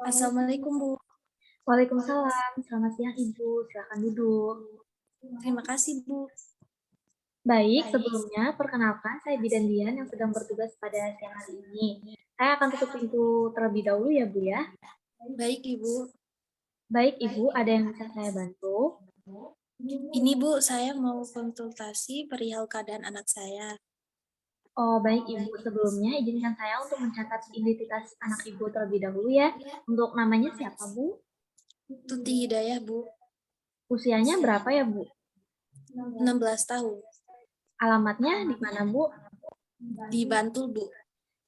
Assalamualaikum, Bu. Waalaikumsalam, selamat siang Ibu, silakan duduk. Terima kasih, Bu. Baik, sebelumnya perkenalkan saya Bidan Dian yang sedang bertugas pada siang hari ini. Saya akan tutup pintu terlebih dahulu ya Bu ya. Baik, Ibu. Baik Ibu, ada yang bisa saya bantu? Ini, Bu, saya mau konsultasi perihal keadaan anak saya. Oh baik Ibu, sebelumnya izinkan saya untuk mencatat identitas anak Ibu terlebih dahulu ya. Untuk namanya siapa Bu? Tuti Hidayah, Bu. Usianya berapa ya Bu? 16 tahun. Alamatnya di mana Bu? Di Bantul, Bu.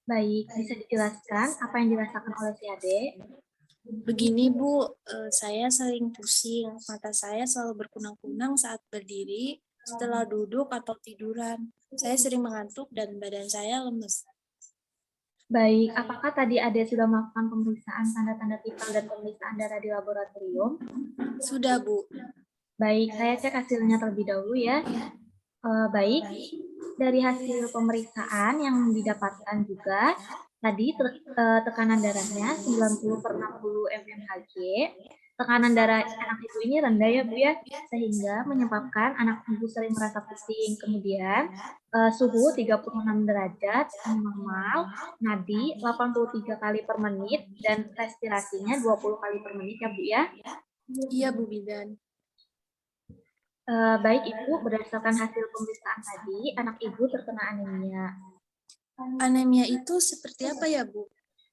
Baik, bisa dijelaskan apa yang dirasakan oleh si adik? Begini, Bu, saya sering pusing. Mata saya selalu berkunang-kunang saat berdiri, setelah duduk atau tiduran. Saya sering mengantuk dan badan saya lemes. Baik, apakah tadi Ade sudah melakukan pemeriksaan tanda-tanda vital dan pemeriksaan darah di laboratorium? Sudah, Bu. Baik, saya cek hasilnya terlebih dahulu ya. Baik, dari hasil pemeriksaan yang didapatkan juga, tadi tekanan darahnya 90/60 mmHg. Tekanan darah anak ibu ini rendah ya Bu ya, sehingga menyebabkan anak ibu sering merasa pusing. Kemudian suhu 36 derajat normal, nadi 83 kali per menit, dan respirasinya 20 kali per menit ya Bu ya. Iya, Bu Bidan. Baik Ibu, berdasarkan hasil pemeriksaan tadi, anak Ibu terkena anemia. Anemia itu seperti apa ya, Bu?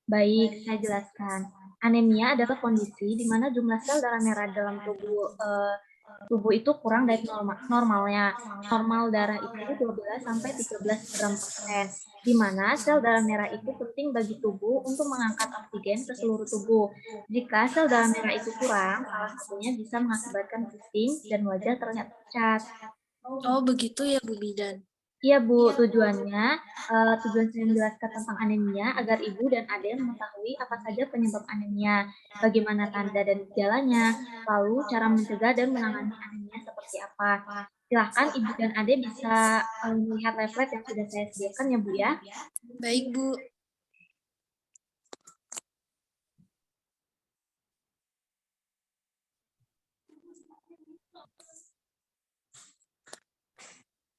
Baik, saya jelaskan. Anemia adalah kondisi di mana jumlah sel darah merah dalam tubuh itu kurang dari normalnya. Normal darah itu 12-13 gram per sen, di mana sel darah merah itu penting bagi tubuh untuk mengangkat oksigen ke seluruh tubuh. Jika sel darah merah itu kurang, salah satunya bisa mengakibatkan pusing dan wajah terlihat pucat. Oh, begitu ya, Bu Bidan. Iya Bu, tujuan saya menjelaskan tentang anemia agar Ibu dan Ade mengetahui apa saja penyebab anemia, bagaimana tanda dan gejalanya, lalu cara mencegah dan menangani anemia seperti apa. Silahkan Ibu dan Ade bisa melihat leaflet yang sudah saya sediakan ya Bu ya. Baik, Bu.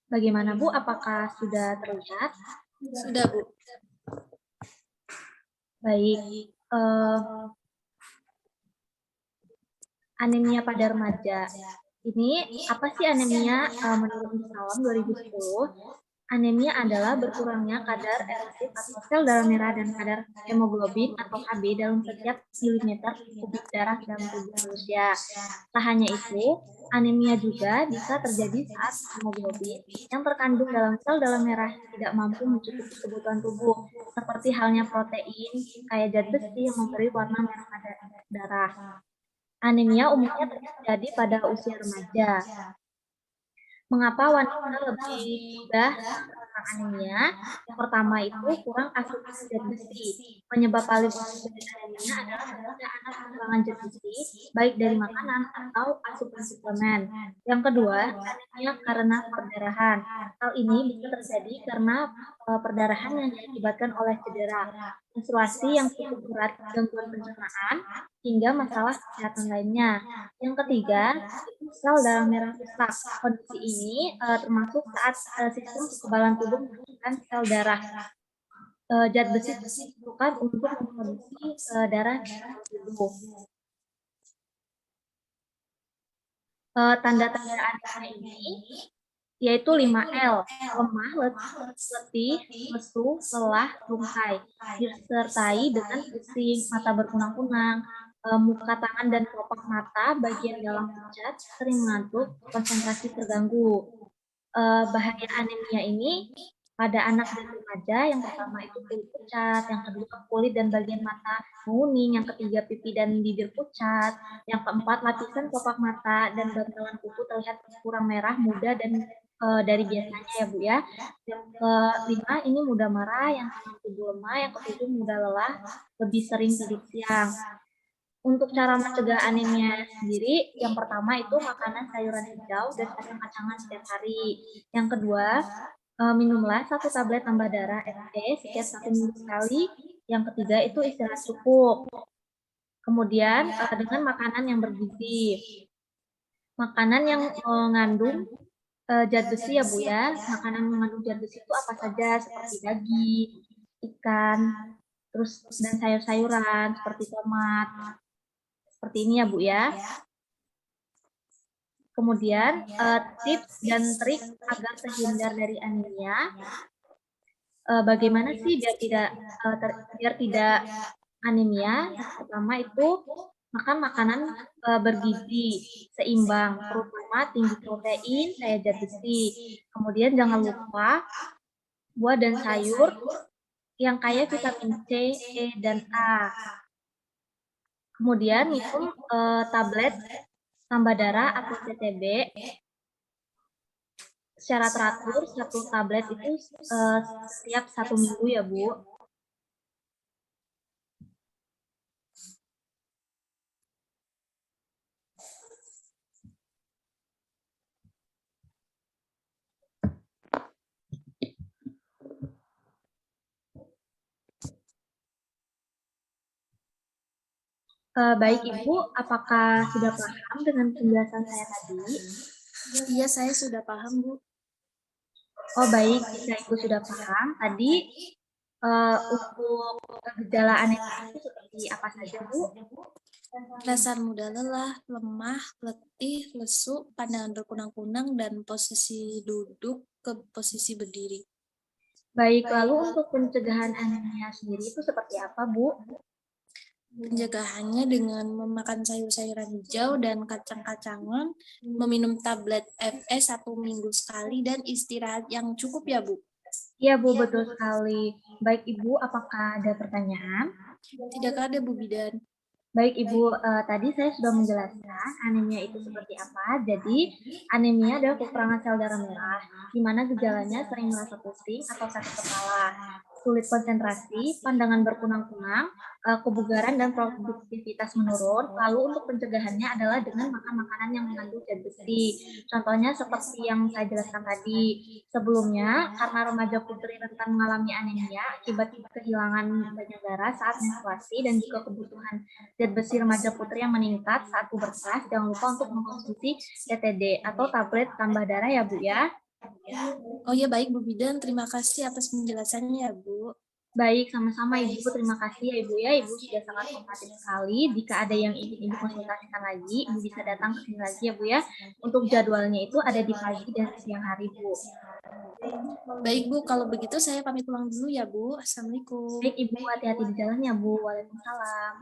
Bagaimana Bu, apakah sudah terlihat? Sudah, Bu. Baik. Anemia pada remaja. Ini apa sih anemia menurut Musalam 2010? Anemia adalah berkurangnya kadar eritrosit atau sel darah merah dan kadar hemoglobin atau Hb dalam setiap milimeter kubik darah dalam tubuh manusia. Tak hanya itu, anemia juga bisa terjadi saat hemoglobin yang terkandung dalam sel darah merah tidak mampu mencukupi kebutuhan tubuh, seperti halnya protein kayak zat besi yang memberi warna merah pada darah. Anemia umumnya terjadi pada usia remaja. Mengapa wanita lebih mudah terkena anemia? Yang pertama itu kurang asupan zat besi. Penyebab paling umum dari anemia adalah ketika anak kekurangan zat besi, baik dari makanan atau asupan suplemen. Yang kedua, anemia karena perdarahan. Hal ini bisa terjadi karena perdarahan yang diakibatkan oleh cedera, menstruasi yang cukup berat, gangguan pencernaan, hingga masalah kesehatan lainnya. Yang ketiga, itu sel darah merah rusak. Kondisi ini termasuk saat sistem kekebalan tubuh membutuhkan sel darah. Zat besi diperlukan untuk memproduksi darah di dalam tubuh. Tanda-tanda anemia ini yaitu 5L, lemah, letih, lesu, lelah, lunglai, disertai dengan pusing, mata berkunang-kunang, muka tangan dan kelopak mata bagian dalam pucat, sering mengantuk, konsentrasi terganggu. Bahaya anemia ini pada anak dan remaja, yang pertama itu kulit pucat, yang kedua kulit dan bagian mata menguning, yang ketiga pipi dan bibir pucat, yang keempat lapisan kelopak mata dan bantalan kuku terlihat kurang merah, muda, dan dari biasanya ya Bu ya. Yang kelima ini mudah marah, yang keenam tubuh lemah, yang ketujuh mudah lelah, lebih sering tidur siang. Untuk cara mencegah anemia sendiri, yang pertama itu makanan sayuran hijau dan kacang-kacangan setiap hari. Yang kedua, minumlah 1 tablet tambah darah FE setiap 1 minggu sekali. Yang ketiga itu istirahat cukup. Kemudian dengan makanan yang bergizi. Makanan yang mengandung zat besi ya Bu ya. Makanan mengandung zat besi itu apa saja seperti daging, ikan, terus dan sayur-sayuran seperti tomat. Seperti ini ya Bu ya. Kemudian tips dan trik agar terhindar dari anemia. Bagaimana sih biar tidak anemia? Yang pertama itu makan makanan bergizi seimbang, terutama tinggi protein, kaya zat besi. Kemudian jangan lupa buah dan sayur yang kaya vitamin C, E, dan A. Kemudian minum tablet tambah darah atau CTB secara teratur, satu tablet itu setiap 1 minggu ya Bu. Baik Ibu, apakah sudah paham dengan penjelasan saya tadi? Iya, saya sudah paham, Bu. Oh baik, jika Ibu sudah paham, tadi untuk gejala anemia itu seperti apa saja Bu? Rasa mudah lelah, lemah, letih, lesu, pandangan berkunang-kunang, dan posisi duduk ke posisi berdiri. Baik, lalu untuk pencegahan anemia sendiri itu seperti apa Bu? Pencegahannya dengan memakan sayur-sayuran hijau dan kacang-kacangan, meminum tablet FE 1 minggu sekali, dan istirahat yang cukup ya Bu. Iya Bu, betul sekali. Baik Ibu, apakah ada pertanyaan? Tidak ada Bu Bidan. Baik Ibu, tadi saya sudah menjelaskan anemia itu seperti apa. Jadi anemia adalah kekurangan sel darah merah, di mana gejalanya sering merasa pusing atau sakit kepala, sulit konsentrasi, pandangan berkunang-kunang, kebugaran dan produktivitas menurun. Lalu untuk pencegahannya adalah dengan makan makanan yang mengandung zat besi. Contohnya seperti yang saya jelaskan tadi. Sebelumnya, karena remaja putri rentan mengalami anemia akibat kehilangan banyak darah saat menstruasi dan juga kebutuhan zat besi remaja putri yang meningkat saat pubertas, jangan lupa untuk mengkonsumsi TTD atau tablet tambah darah ya Bu ya. Oh ya baik Bu Bidan, terima kasih atas penjelasannya ya Bu. Baik, sama-sama Ibu. Terima kasih ya Ibu ya. Ibu sudah sangat kooperatif sekali. Jika ada yang ingin Ibu konsultasikan lagi, Ibu bisa datang ke sini lagi ya Bu ya. Untuk jadwalnya itu ada di pagi dan siang hari Bu. Baik Bu, kalau begitu saya pamit pulang dulu ya Bu. Assalamualaikum. Baik Ibu, hati-hati di jalan ya Bu. Waalaikumsalam.